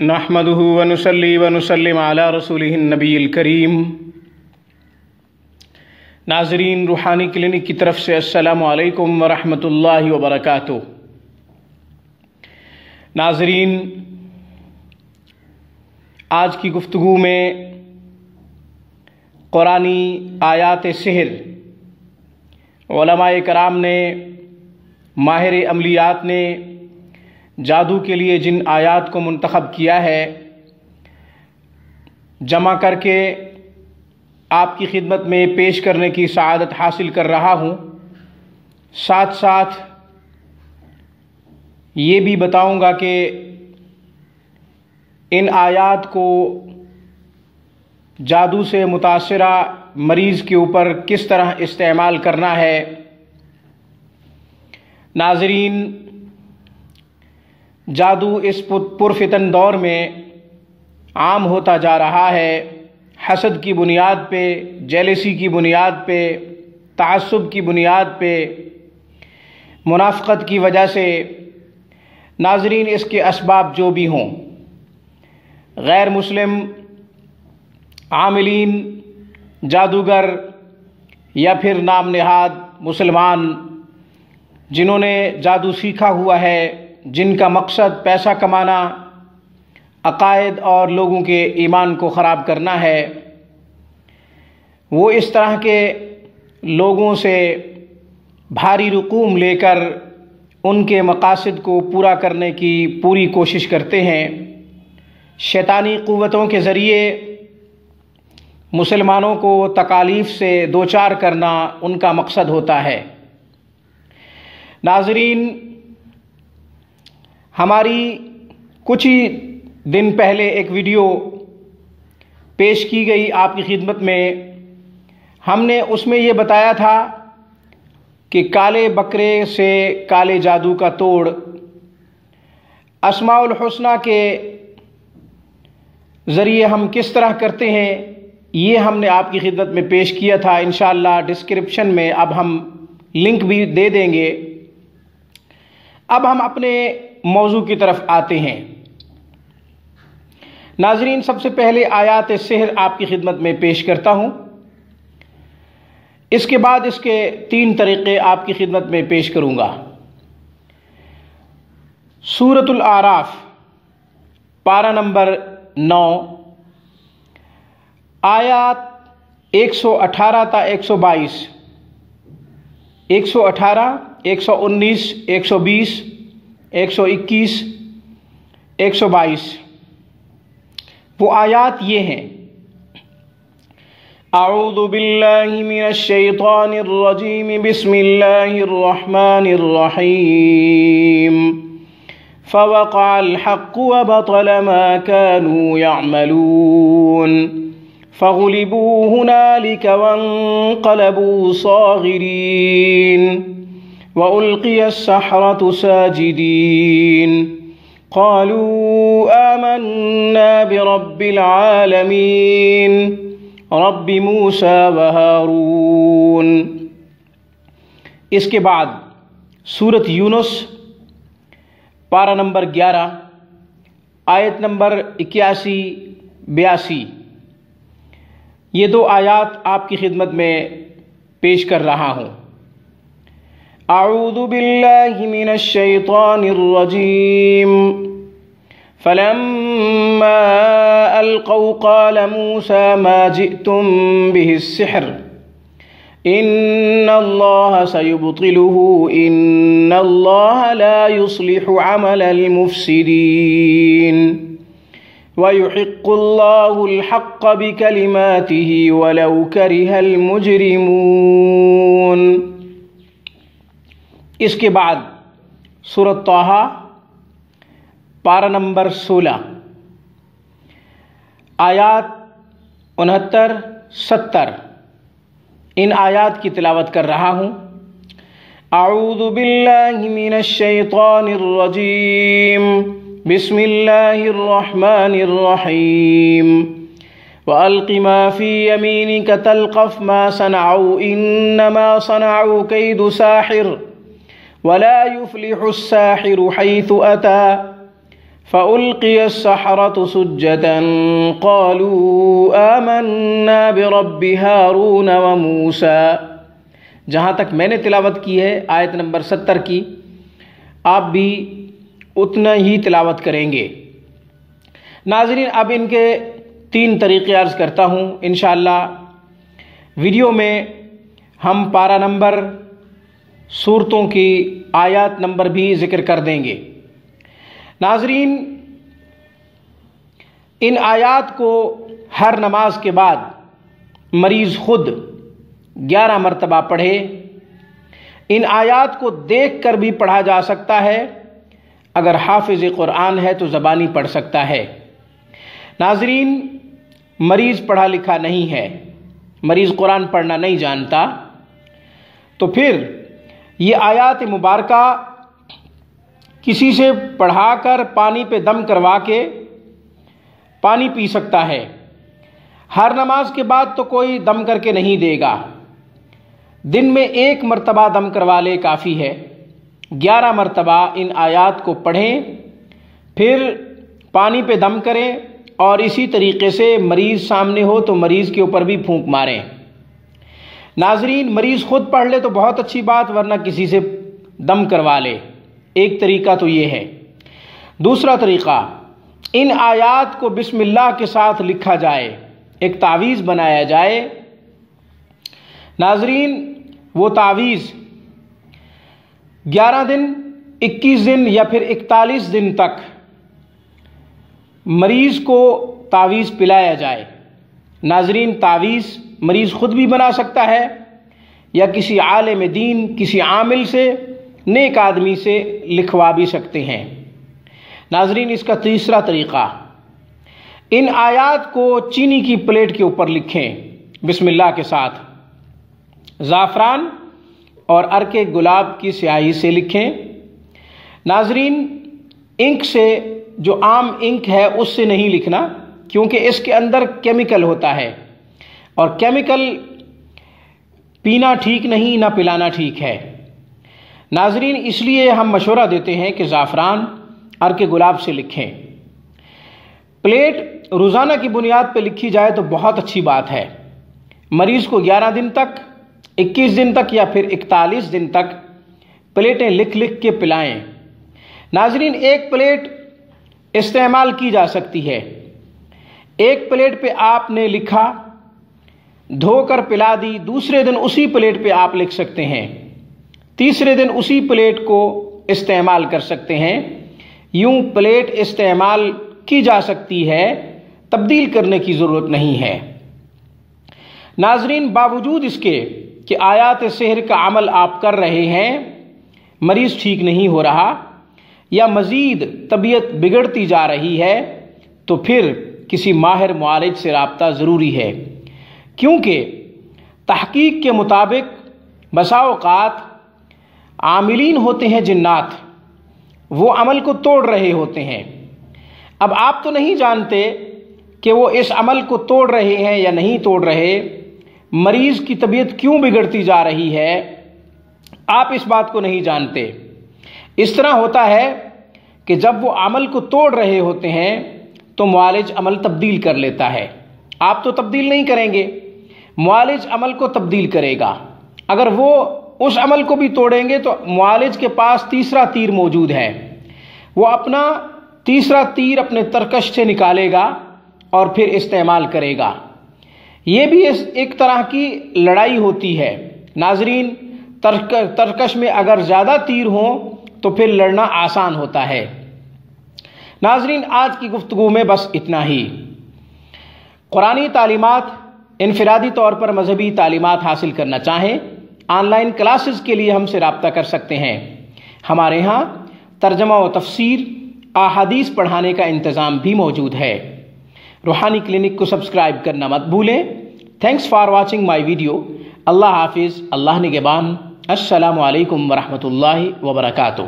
نحمدہ ونصلی ونسلم علی رسولہ النبی الکریم۔ ناظرین، روحانی کلینک کی طرف سے السلام علیکم ورحمۃ اللہ وبرکاتہ۔ ناظرین، آج کی گفتگو میں قرآنی آیات سحر علماء کرام نے، ماہر عملیات نے جادو کے لیے جن آیات کو منتخب کیا ہے، جمع کر کے آپ کی خدمت میں پیش کرنے کی سعادت حاصل کر رہا ہوں۔ ساتھ ساتھ یہ بھی بتاؤں گا کہ ان آیات کو جادو سے متاثرہ مریض کے اوپر کس طرح استعمال کرنا ہے۔ ناظرین، جادو اس پرفتن دور میں عام ہوتا جا رہا ہے۔ حسد کی بنیاد پہ، جیلسی کی بنیاد پہ، تعصب کی بنیاد پہ، منافقت کی وجہ سے۔ ناظرین، اس کے اسباب جو بھی ہوں، غیر مسلم عاملین، جادوگر یا پھر نام نہاد مسلمان جنہوں نے جادو سیکھا ہوا ہے، جن کا مقصد پیسہ کمانا، عقائد اور لوگوں کے ایمان کو خراب کرنا ہے، وہ اس طرح کے لوگوں سے بھاری رقوم لے کر ان کے مقاصد کو پورا کرنے کی پوری کوشش کرتے ہیں۔ شیطانی قوتوں کے ذریعے مسلمانوں کو تکالیف سے دوچار کرنا ان کا مقصد ہوتا ہے۔ ناظرین، ہماری کچھ ہی دن پہلے ایک ویڈیو پیش کی گئی آپ کی خدمت میں۔ ہم نے اس میں یہ بتایا تھا کہ کالے بکرے سے کالے جادو کا توڑ، اسماء الحسنہ کے ذریعے ہم کس طرح کرتے ہیں، یہ ہم نے آپ کی خدمت میں پیش کیا تھا۔ انشاءاللہ ڈسکرپشن میں اب ہم لنک بھی دے دیں گے۔ اب ہم اپنے موضوع کی طرف آتے ہیں۔ ناظرین، سب سے پہلے آیات سحر آپ کی خدمت میں پیش کرتا ہوں۔ اس کے بعد اس کے 3 طریقے آپ کی خدمت میں پیش کروں گا۔ سورۃ الاعراف، پارہ نمبر 9، آیات 118 تا 122، 118، 119، 120، 121، 122۔ وہ آیات یہ ہیں: اعوذ باللہ من الشیطان الرجیم، بسم اللہ الرحمن الرحیم، فوقع الحق وبطل ما كانوا يعملون، فغلبوا هنالك وانقلبوا صاغرين، وألقي السحرة ساجدين، قالوا آمنا برب العالمين، رب موسى وهارون۔ اس کے بعد سورۃ یونس، پارہ نمبر 11، آیت نمبر 81-82۔ یہ 2 آیات آپ کی خدمت میں پیش کر رہا ہوں۔ اعوذ باللہ من الشیطان الرجیم، فلما القوا قال موسى ما جئتم به السحر ان اللہ سيبطله ان اللہ لا يصلح عمل المفسدین وَيُحِقُّ اللَّهُ الْحَقَّ بِكَلِمَاتِهِ وَلَوْ كَرِهَ الْمُجْرِمُونَ۔ اس کے بعد سورۃ طٰہٰ، پارہ نمبر 16، آیات 69-70۔ ان آیات کی تلاوت کر رہا ہوں۔ اعوذ باللہ من الشیطان الرجیم، بسم اللہ الرحمن الرحیم، وَأَلْقِ مَا فِي يَمِينِكَ تَلْقَفْ مَا صَنَعُوا إِنَّمَا صَنَعُوا كَيْدُ سَاحِرٍ وَلَا يُفْلِحُ السَّاحِرُ حَيْثُ أَتَى فَأُلْقِيَ السَّحَرَةُ سُجَّدًا قَالُوا آمَنَّا بِرَبِّ هَارُونَ وَمُوسَى۔ جہاں تک میں نے تلاوت کی ہے آیت نمبر 70 کی، آپ بھی اتنا ہی تلاوت کریں گے۔ ناظرین، اب ان کے 3 طریقے عرض کرتا ہوں۔ انشاءاللہ ویڈیو میں ہم پارہ نمبر، سورتوں کی آیات نمبر بھی ذکر کر دیں گے۔ ناظرین، ان آیات کو ہر نماز کے بعد مریض خود 11 مرتبہ پڑھے۔ ان آیات کو دیکھ کر بھی پڑھا جا سکتا ہے، اگر حافظ قرآن ہے تو زبانی پڑھ سکتا ہے۔ ناظرین، مریض پڑھا لکھا نہیں ہے، مریض قرآن پڑھنا نہیں جانتا، تو پھر یہ آیات مبارکہ کسی سے پڑھا کر پانی پہ دم کروا کے پانی پی سکتا ہے۔ ہر نماز کے بعد تو کوئی دم کر کے نہیں دے گا، دن میں 1 مرتبہ دم کروا لے کافی ہے۔ 11 مرتبہ ان آیات کو پڑھیں، پھر پانی پہ دم کریں، اور اسی طریقے سے مریض سامنے ہو تو مریض کے اوپر بھی پھونک ماریں۔ ناظرین، مریض خود پڑھ لے تو بہت اچھی بات، ورنہ کسی سے دم کروا لے۔ ایک طریقہ تو یہ ہے۔ دوسرا طریقہ، ان آیات کو بسم اللہ کے ساتھ لکھا جائے، ایک تعویذ بنایا جائے۔ ناظرین، وہ تعویذ 11 دن، 21 دن یا پھر 41 دن تک مریض کو تعویذ پلایا جائے۔ ناظرین، تعویذ مریض خود بھی بنا سکتا ہے، یا کسی عالم دین، کسی عامل سے، نیک آدمی سے لکھوا بھی سکتے ہیں۔ ناظرین، اس کا تیسرا طریقہ، ان آیات کو چینی کی پلیٹ کے اوپر لکھیں بسم اللہ کے ساتھ، زعفران اور عرق گلاب کی سیاہی سے لکھیں۔ ناظرین، انک سے، جو عام انک ہے اس سے نہیں لکھنا، کیونکہ اس کے اندر کیمیکل ہوتا ہے، اور کیمیکل پینا ٹھیک نہیں، نہ پلانا ٹھیک ہے۔ ناظرین، اس لیے ہم مشورہ دیتے ہیں کہ زعفران، عرق گلاب سے لکھیں۔ پلیٹ روزانہ کی بنیاد پہ لکھی جائے تو بہت اچھی بات ہے۔ مریض کو 11 دن تک، 21 دن تک یا پھر 41 دن تک پلیٹیں لکھ لکھ کے پلائیں۔ ناظرین، ایک پلیٹ استعمال کی جا سکتی ہے۔ ایک پلیٹ پہ آپ نے لکھا، دھو کر پلا دی، دوسرے دن اسی پلیٹ پہ آپ لکھ سکتے ہیں، تیسرے دن اسی پلیٹ کو استعمال کر سکتے ہیں۔ یوں پلیٹ استعمال کی جا سکتی ہے، تبدیل کرنے کی ضرورت نہیں ہے۔ ناظرین، باوجود اس کے کہ آیات سحر کا عمل آپ کر رہے ہیں، مریض ٹھیک نہیں ہو رہا یا مزید طبیعت بگڑتی جا رہی ہے، تو پھر کسی ماہر معالج سے رابطہ ضروری ہے، کیونکہ تحقیق کے مطابق بسا اوقات عاملین ہوتے ہیں جنات، وہ عمل کو توڑ رہے ہوتے ہیں۔ اب آپ تو نہیں جانتے کہ وہ اس عمل کو توڑ رہے ہیں یا نہیں توڑ رہے، مریض کی طبیعت کیوں بگڑتی جا رہی ہے، آپ اس بات کو نہیں جانتے۔ اس طرح ہوتا ہے کہ جب وہ عمل کو توڑ رہے ہوتے ہیں تو معالج عمل تبدیل کر لیتا ہے۔ آپ تو تبدیل نہیں کریں گے، معالج عمل کو تبدیل کرے گا۔ اگر وہ اس عمل کو بھی توڑیں گے تو معالج کے پاس تیسرا تیر موجود ہے، وہ اپنا تیسرا تیر اپنے ترکش سے نکالے گا اور پھر استعمال کرے گا۔ یہ بھی ایک طرح کی لڑائی ہوتی ہے۔ ناظرین، ترکش میں اگر زیادہ تیر ہوں تو پھر لڑنا آسان ہوتا ہے۔ ناظرین، آج کی گفتگو میں بس اتنا ہی۔ قرآنی تعلیمات، انفرادی طور پر مذہبی تعلیمات حاصل کرنا چاہیں، آن لائن کلاسز کے لیے ہم سے رابطہ کر سکتے ہیں۔ ہمارے ہاں ترجمہ و تفسیر، احادیث پڑھانے کا انتظام بھی موجود ہے۔ روحانی کلینک کو سبسکرائب کرنا مت بھولیں۔ Thanks for watching my video. اللہ حافظ، اللہ نگہبان۔ السلام علیکم ورحمۃ اللہ وبرکاتہ۔